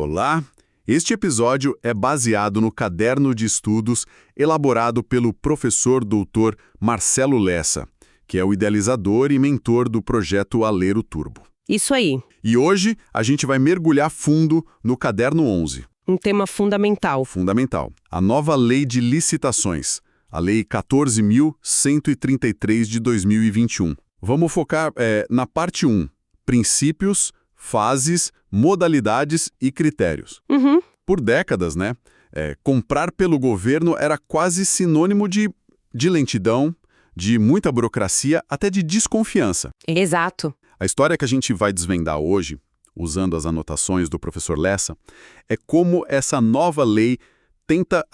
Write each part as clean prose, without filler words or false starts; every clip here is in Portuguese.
Olá! Este episódio é baseado no caderno de estudos elaborado pelo professor doutor Marcelo Lessa, que é o idealizador e mentor do projeto Alero Turbo. Isso aí, E hoje a gente vai mergulhar fundo no caderno 11, um tema fundamental. fundamental, a nova Lei de Licitações, a Lei 14.133 de 2021. Vamos focar na parte 1, princípios, fases, modalidades e critérios. Uhum, Por décadas, comprar pelo governo era quase sinônimo de lentidão, de muita burocracia, até de desconfiança. exato. A história que a gente vai desvendar hoje, usando as anotações do professor Lessa, é como essa nova lei tenta,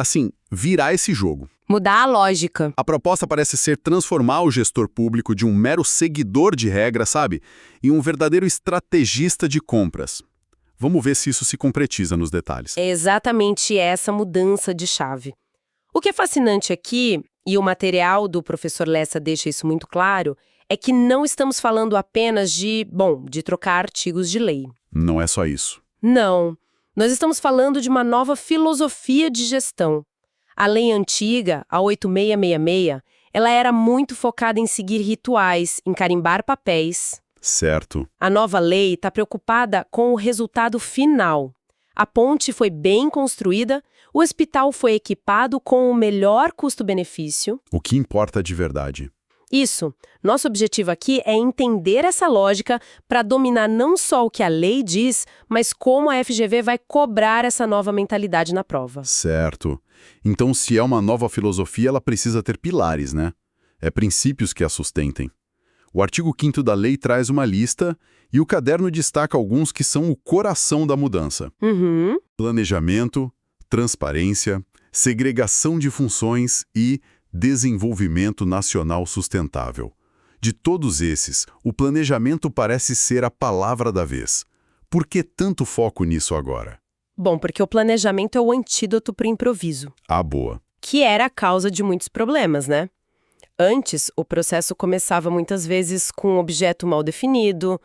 virar esse jogo. Mudar a lógica. A proposta parece ser transformar o gestor público de um mero seguidor de regras, em um verdadeiro estrategista de compras. Vamos ver se isso se concretiza nos detalhes. É exatamente essa mudança de chave. O que é fascinante aqui, e o material do professor Lessa deixa isso muito claro, é que não estamos falando apenas de trocar artigos de lei. Não é só isso. Não. Nós estamos falando de uma nova filosofia de gestão. A lei antiga, a 8666, ela era muito focada em seguir rituais, em carimbar papéis. Certo. A nova lei está preocupada com o resultado final. A ponte foi bem construída, o hospital foi equipado com o melhor custo-benefício. O que importa de verdade? Isso. Nosso objetivo aqui é entender essa lógica para dominar não só o que a lei diz, mas como a FGV vai cobrar essa nova mentalidade na prova. Certo. Então, se é uma nova filosofia, ela precisa ter pilares, né? É princípios que a sustentem. O artigo 5º da lei traz uma lista e o caderno destaca alguns que são o coração da mudança. Uhum. Planejamento, transparência, segregação de funções e desenvolvimento nacional sustentável. De todos esses, o planejamento parece ser a palavra da vez. Por que tanto foco nisso agora? Bom, porque o planejamento é o antídoto para o improviso, Ah, boa. que era a causa de muitos problemas, né? Antes, o processo começava muitas vezes com um objeto mal definido,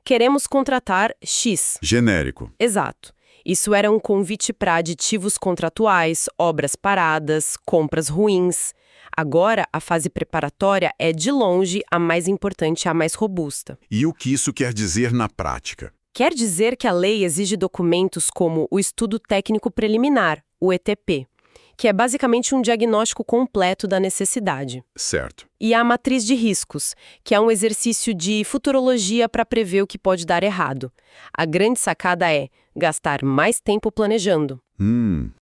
queremos contratar X. Genérico. Exato. Isso era um convite para aditivos contratuais, obras paradas, compras ruins. Agora, a fase preparatória é, de longe, a mais importante e a mais robusta. E o que isso quer dizer na prática? Quer dizer que a lei exige documentos como o Estudo Técnico Preliminar, o ETP, que é basicamente um diagnóstico completo da necessidade. Certo. E a matriz de riscos, que é um exercício de futurologia para prever o que pode dar errado. A grande sacada é gastar mais tempo planejando,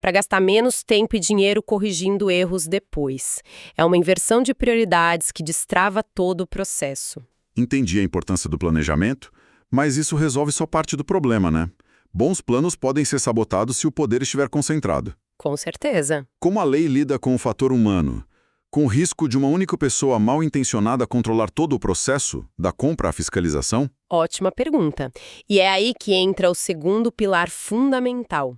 para gastar menos tempo e dinheiro corrigindo erros depois. É uma inversão de prioridades que destrava todo o processo. Entendi a importância do planejamento, mas isso resolve só parte do problema, né? Bons planos podem ser sabotados se o poder estiver concentrado. Com certeza. Como a lei lida com o fator humano? Com o risco de uma única pessoa mal intencionada controlar todo o processo, da compra à fiscalização? Ótima pergunta. E é aí que entra o segundo pilar fundamental,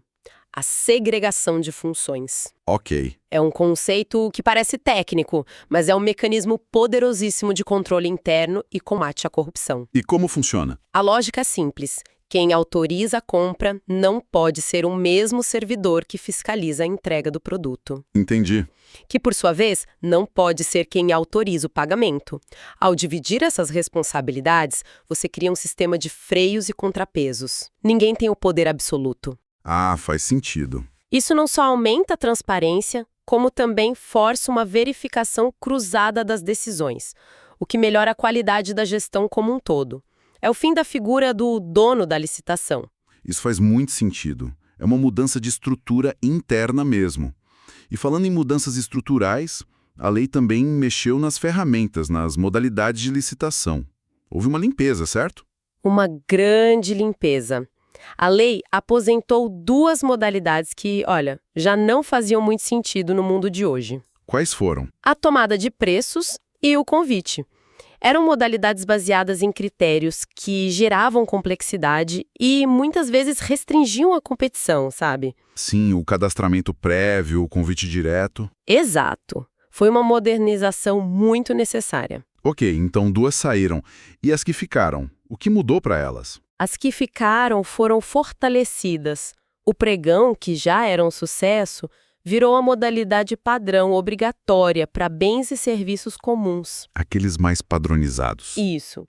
a segregação de funções. Ok. É um conceito que parece técnico, mas é um mecanismo poderosíssimo de controle interno e combate à corrupção. E como funciona? A lógica é simples. Quem autoriza a compra não pode ser o mesmo servidor que fiscaliza a entrega do produto. Entendi. Que, por sua vez, não pode ser quem autoriza o pagamento. Ao dividir essas responsabilidades, você cria um sistema de freios e contrapesos. Ninguém tem o poder absoluto. Ah, faz sentido. Isso não só aumenta a transparência, como também força uma verificação cruzada das decisões, o que melhora a qualidade da gestão como um todo. É o fim da figura do dono da licitação. Isso faz muito sentido. É uma mudança de estrutura interna mesmo. E falando em mudanças estruturais, a lei também mexeu nas ferramentas, nas modalidades de licitação. Houve uma limpeza, certo? Uma grande limpeza. A lei aposentou duas modalidades que, já não faziam muito sentido no mundo de hoje. Quais foram? A tomada de preços e o convite. Eram modalidades baseadas em critérios que geravam complexidade e muitas vezes restringiam a competição, sabe? Sim, o cadastramento prévio, o convite direto. Exato. Foi uma modernização muito necessária. Ok, então duas saíram. E as que ficaram? O que mudou para elas? As que ficaram foram fortalecidas. O pregão, que já era um sucesso, virou a modalidade padrão obrigatória para bens e serviços comuns. Aqueles mais padronizados. Isso.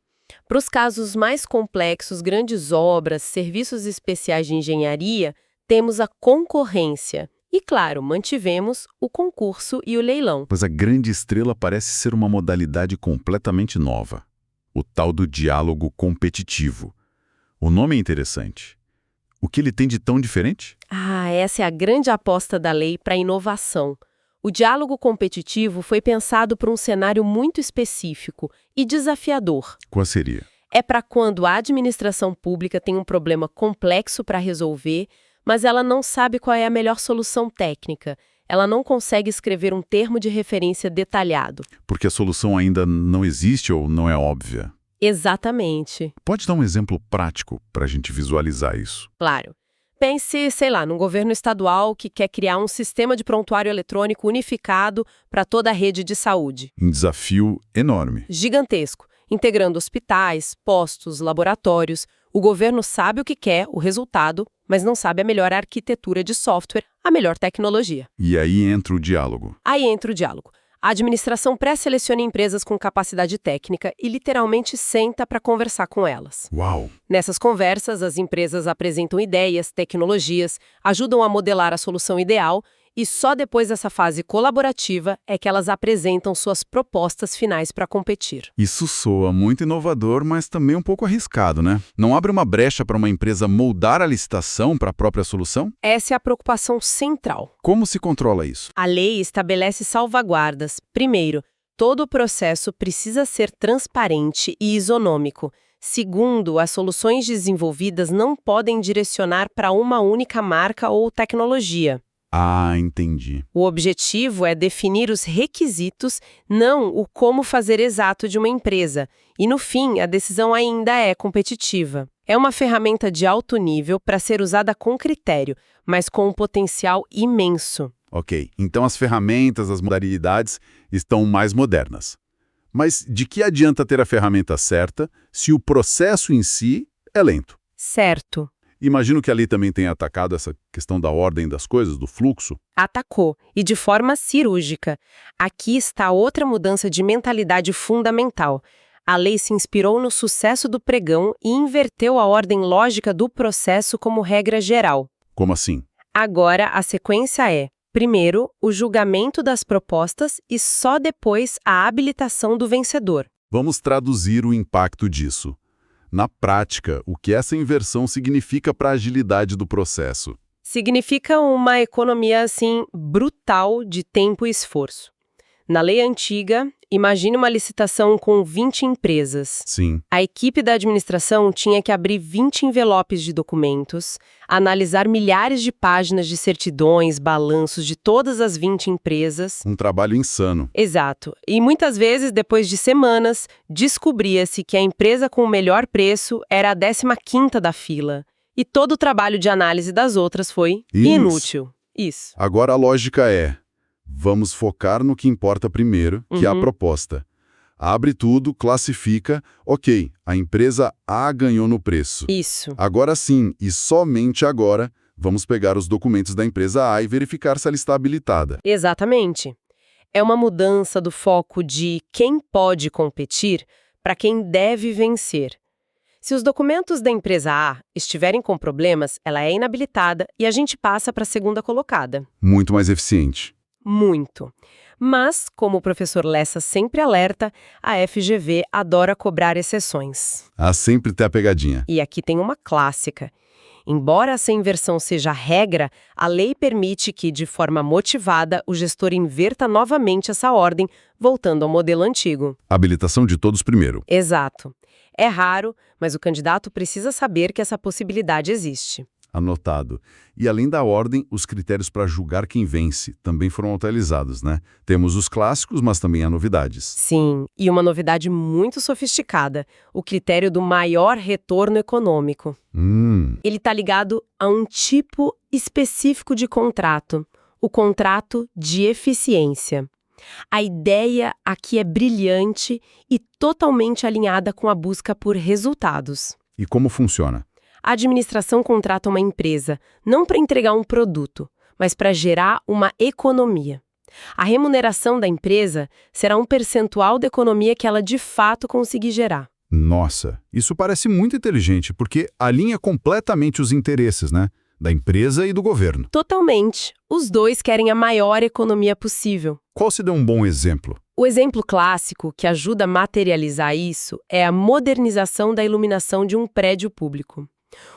Para os casos mais complexos, grandes obras, serviços especiais de engenharia, temos a concorrência. E, claro, mantivemos o concurso e o leilão. Pois a grande estrela parece ser uma modalidade completamente nova. O tal do diálogo competitivo. O nome é interessante. O que ele tem de tão diferente? Essa é a grande aposta da lei para a inovação. O diálogo competitivo foi pensado para um cenário muito específico e desafiador. Qual seria? É para quando a administração pública tem um problema complexo para resolver, mas ela não sabe qual é a melhor solução técnica. Ela não consegue escrever um termo de referência detalhado. Porque a solução ainda não existe ou não é óbvia? Exatamente. Pode dar um exemplo prático para a gente visualizar isso? Claro. Pense, sei lá, num governo estadual que quer criar um sistema de prontuário eletrônico unificado para toda a rede de saúde. Um desafio enorme. Gigantesco, integrando hospitais, postos, laboratórios. O governo sabe o que quer, o resultado, mas não sabe a melhor arquitetura de software, a melhor tecnologia. E aí entra o diálogo. Aí entra o diálogo. A administração pré-seleciona empresas com capacidade técnica e literalmente senta para conversar com elas. Uau! Nessas conversas, as empresas apresentam ideias, tecnologias, ajudam a modelar a solução ideal e só depois dessa fase colaborativa é que elas apresentam suas propostas finais para competir. Isso soa muito inovador, mas também um pouco arriscado, né? Não abre uma brecha para uma empresa moldar a licitação para a própria solução? Essa é a preocupação central. Como se controla isso? A lei estabelece salvaguardas. Primeiro, todo o processo precisa ser transparente e isonômico. Segundo, as soluções desenvolvidas não podem direcionar para uma única marca ou tecnologia. Entendi. O objetivo é definir os requisitos, não o como fazer exato de uma empresa. E, no fim, a decisão ainda é competitiva. É uma ferramenta de alto nível para ser usada com critério, mas com um potencial imenso. Ok, então as ferramentas, as modalidades estão mais modernas. Mas de que adianta ter a ferramenta certa se o processo em si é lento? Certo. Imagino que ali também tenha atacado essa questão da ordem das coisas, do fluxo. Atacou, e de forma cirúrgica. Aqui está outra mudança de mentalidade fundamental. A lei se inspirou no sucesso do pregão e inverteu a ordem lógica do processo como regra geral. Como assim? Agora, a sequência é, primeiro, o julgamento das propostas e só depois a habilitação do vencedor. Vamos traduzir o impacto disso. Na prática, o que essa inversão significa para a agilidade do processo? Significa uma economia, assim, brutal de tempo e esforço. Na lei antiga, imagine uma licitação com 20 empresas. Sim. A equipe da administração tinha que abrir 20 envelopes de documentos, analisar milhares de páginas de certidões, balanços de todas as 20 empresas. Um trabalho insano. Exato. E muitas vezes, depois de semanas, descobria-se que a empresa com o melhor preço era a 15ª da fila. E todo o trabalho de análise das outras foi inútil. Isso. Agora a lógica é: vamos focar no que importa primeiro, que é a proposta. Abre tudo, classifica, ok, a empresa A ganhou no preço. Isso. Agora sim, e somente agora, vamos pegar os documentos da empresa A e verificar se ela está habilitada. Exatamente. É uma mudança do foco de quem pode competir para quem deve vencer. Se os documentos da empresa A estiverem com problemas, ela é inabilitada e a gente passa para a segunda colocada. Muito mais eficiente. Muito. Mas, como o professor Lessa sempre alerta, a FGV adora cobrar exceções. Sempre tem a pegadinha. E aqui tem uma clássica. Embora essa inversão seja a regra, a lei permite que, de forma motivada, o gestor inverta novamente essa ordem, voltando ao modelo antigo. Habilitação de todos primeiro. Exato. É raro, mas o candidato precisa saber que essa possibilidade existe. Anotado. E além da ordem, os critérios para julgar quem vence também foram atualizados, né? Temos os clássicos, mas também há novidades. Sim, e uma novidade muito sofisticada, o critério do maior retorno econômico. Ele está ligado a um tipo específico de contrato, o contrato de eficiência. A ideia aqui é brilhante e totalmente alinhada com a busca por resultados. E como funciona? A administração contrata uma empresa, não para entregar um produto, mas para gerar uma economia. A remuneração da empresa será um percentual da economia que ela de fato conseguir gerar. Nossa, isso parece muito inteligente, porque alinha completamente os interesses, né? Da empresa e do governo. Totalmente. Os dois querem a maior economia possível. Qual se deu um bom exemplo? O exemplo clássico que ajuda a materializar isso é a modernização da iluminação de um prédio público.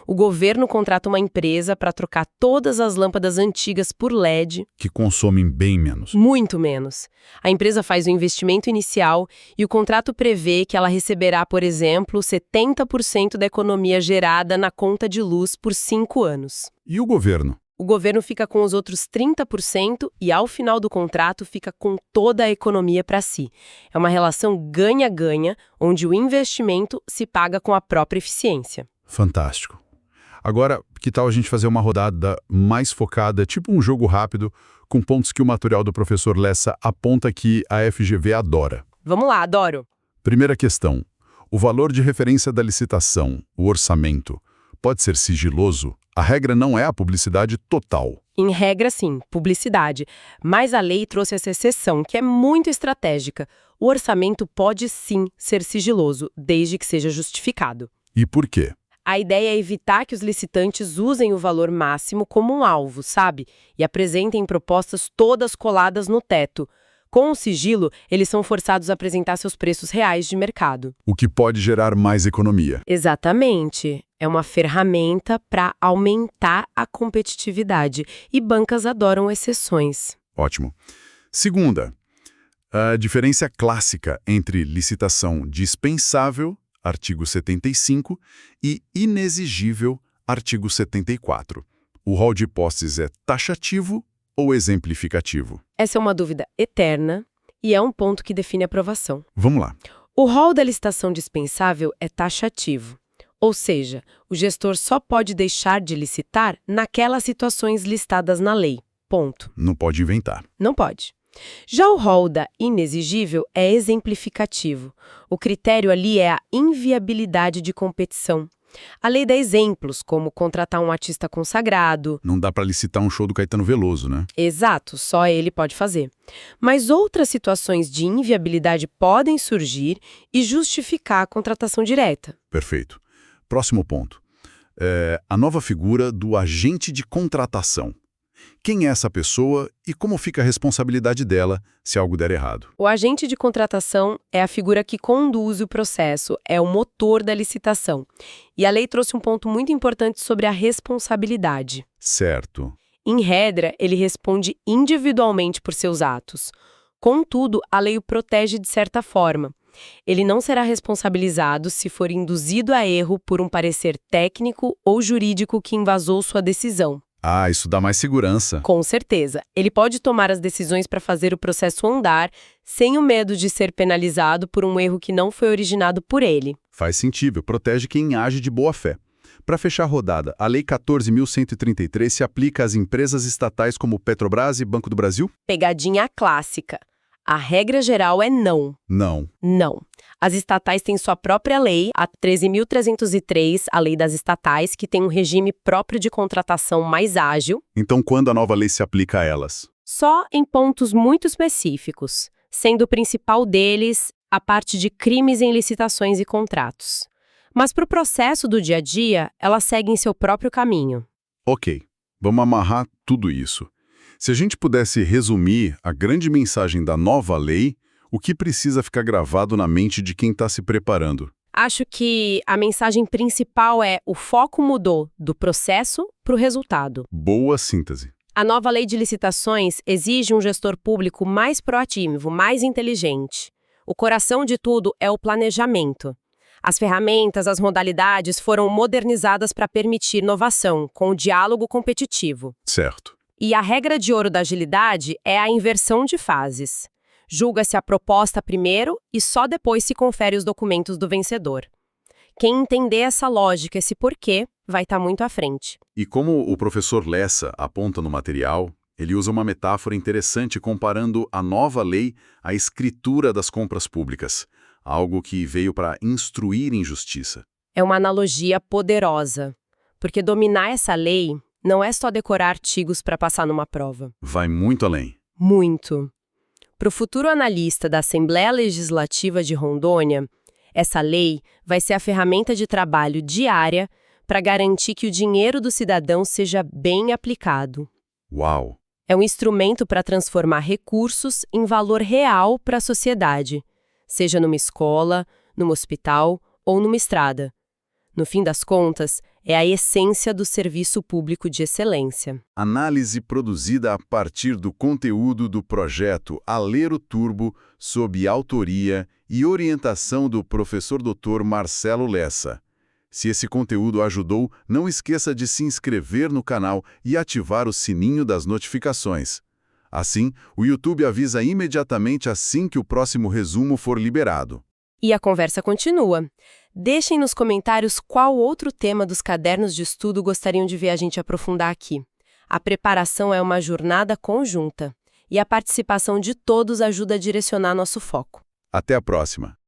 O governo contrata uma empresa para trocar todas as lâmpadas antigas por LED. Que consomem bem menos. Muito menos. A empresa faz o investimento inicial e o contrato prevê que ela receberá, por exemplo, 70% da economia gerada na conta de luz por 5 anos. E o governo? O governo fica com os outros 30% e, ao final do contrato, fica com toda a economia para si. É uma relação ganha-ganha, onde o investimento se paga com a própria eficiência. Fantástico. Agora, que tal a gente fazer uma rodada mais focada, tipo um jogo rápido, com pontos que o material do professor Lessa aponta que a FGV adora? Vamos lá, adoro! Primeira questão. O valor de referência da licitação, o orçamento, pode ser sigiloso? A regra não é a publicidade total. Em regra, sim, publicidade. Mas a lei trouxe essa exceção, que é muito estratégica. O orçamento pode, sim, ser sigiloso, desde que seja justificado. E por quê? A ideia é evitar que os licitantes usem o valor máximo como um alvo, sabe? E apresentem propostas todas coladas no teto. Com o sigilo, eles são forçados a apresentar seus preços reais de mercado. O que pode gerar mais economia. Exatamente. É uma ferramenta para aumentar a competitividade. E bancas adoram exceções. Ótimo. Segunda, a diferença clássica entre licitação dispensável, artigo 75, e inexigível, artigo 74. O rol de hipóteses é taxativo ou exemplificativo? Essa é uma dúvida eterna e é um ponto que define a aprovação. Vamos lá. O rol da licitação dispensável é taxativo, ou seja, o gestor só pode deixar de licitar naquelas situações listadas na lei. Ponto. Não pode inventar. Não pode. Já o rol da inexigível é exemplificativo. O critério ali é a inviabilidade de competição. A lei dá exemplos, como contratar um artista consagrado. Não dá para licitar um show do Caetano Veloso, né? Exato, só ele pode fazer. Mas outras situações de inviabilidade podem surgir e justificar a contratação direta. Perfeito. Próximo ponto. A nova figura do agente de contratação. Quem é essa pessoa e como fica a responsabilidade dela se algo der errado? O agente de contratação é a figura que conduz o processo, é o motor da licitação. E a lei trouxe um ponto muito importante sobre a responsabilidade. Certo. Em regra, ele responde individualmente por seus atos. Contudo, a lei o protege de certa forma. Ele não será responsabilizado se for induzido a erro por um parecer técnico ou jurídico que embasou sua decisão. Ah, isso dá mais segurança. Com certeza. Ele pode tomar as decisões para fazer o processo andar sem o medo de ser penalizado por um erro que não foi originado por ele. Faz sentido, protege quem age de boa fé. Para fechar a rodada, a Lei 14.133 se aplica às empresas estatais como Petrobras e Banco do Brasil? Pegadinha clássica. A regra geral é não. Não. Não. As estatais têm sua própria lei, a 13.303, a Lei das Estatais, que tem um regime próprio de contratação mais ágil. Então, quando a nova lei se aplica a elas? Só em pontos muito específicos, sendo o principal deles a parte de crimes em licitações e contratos. Mas para o processo do dia a dia, elas seguem seu próprio caminho. Ok, vamos amarrar tudo isso. Se a gente pudesse resumir a grande mensagem da nova lei, o que precisa ficar gravado na mente de quem está se preparando? Acho que a mensagem principal é: o foco mudou do processo para o resultado. Boa síntese. A nova lei de licitações exige um gestor público mais proativo, mais inteligente. O coração de tudo é o planejamento. As ferramentas, as modalidades foram modernizadas para permitir inovação, com o diálogo competitivo. Certo. E a regra de ouro da agilidade é a inversão de fases. Julga-se a proposta primeiro e só depois se confere os documentos do vencedor. Quem entender essa lógica, esse porquê, vai estar muito à frente. E como o professor Lessa aponta no material, ele usa uma metáfora interessante comparando a nova lei à escritura das compras públicas, algo que veio para instruir em justiça. É uma analogia poderosa, porque dominar essa lei não é só decorar artigos para passar numa prova. Vai muito além. Muito. Para o futuro analista da Assembleia Legislativa de Rondônia, essa lei vai ser a ferramenta de trabalho diária para garantir que o dinheiro do cidadão seja bem aplicado. Uau! É um instrumento para transformar recursos em valor real para a sociedade, seja numa escola, num hospital ou numa estrada. No fim das contas, é a essência do serviço público de excelência. Análise produzida a partir do conteúdo do projeto Alero Turbo, sob autoria e orientação do professor Dr. Marcelo Lessa. Se esse conteúdo ajudou, não esqueça de se inscrever no canal e ativar o sininho das notificações. Assim, o YouTube avisa imediatamente assim que o próximo resumo for liberado. E a conversa continua. Deixem nos comentários qual outro tema dos cadernos de estudo gostariam de ver a gente aprofundar aqui. A preparação é uma jornada conjunta, e a participação de todos ajuda a direcionar nosso foco. Até a próxima!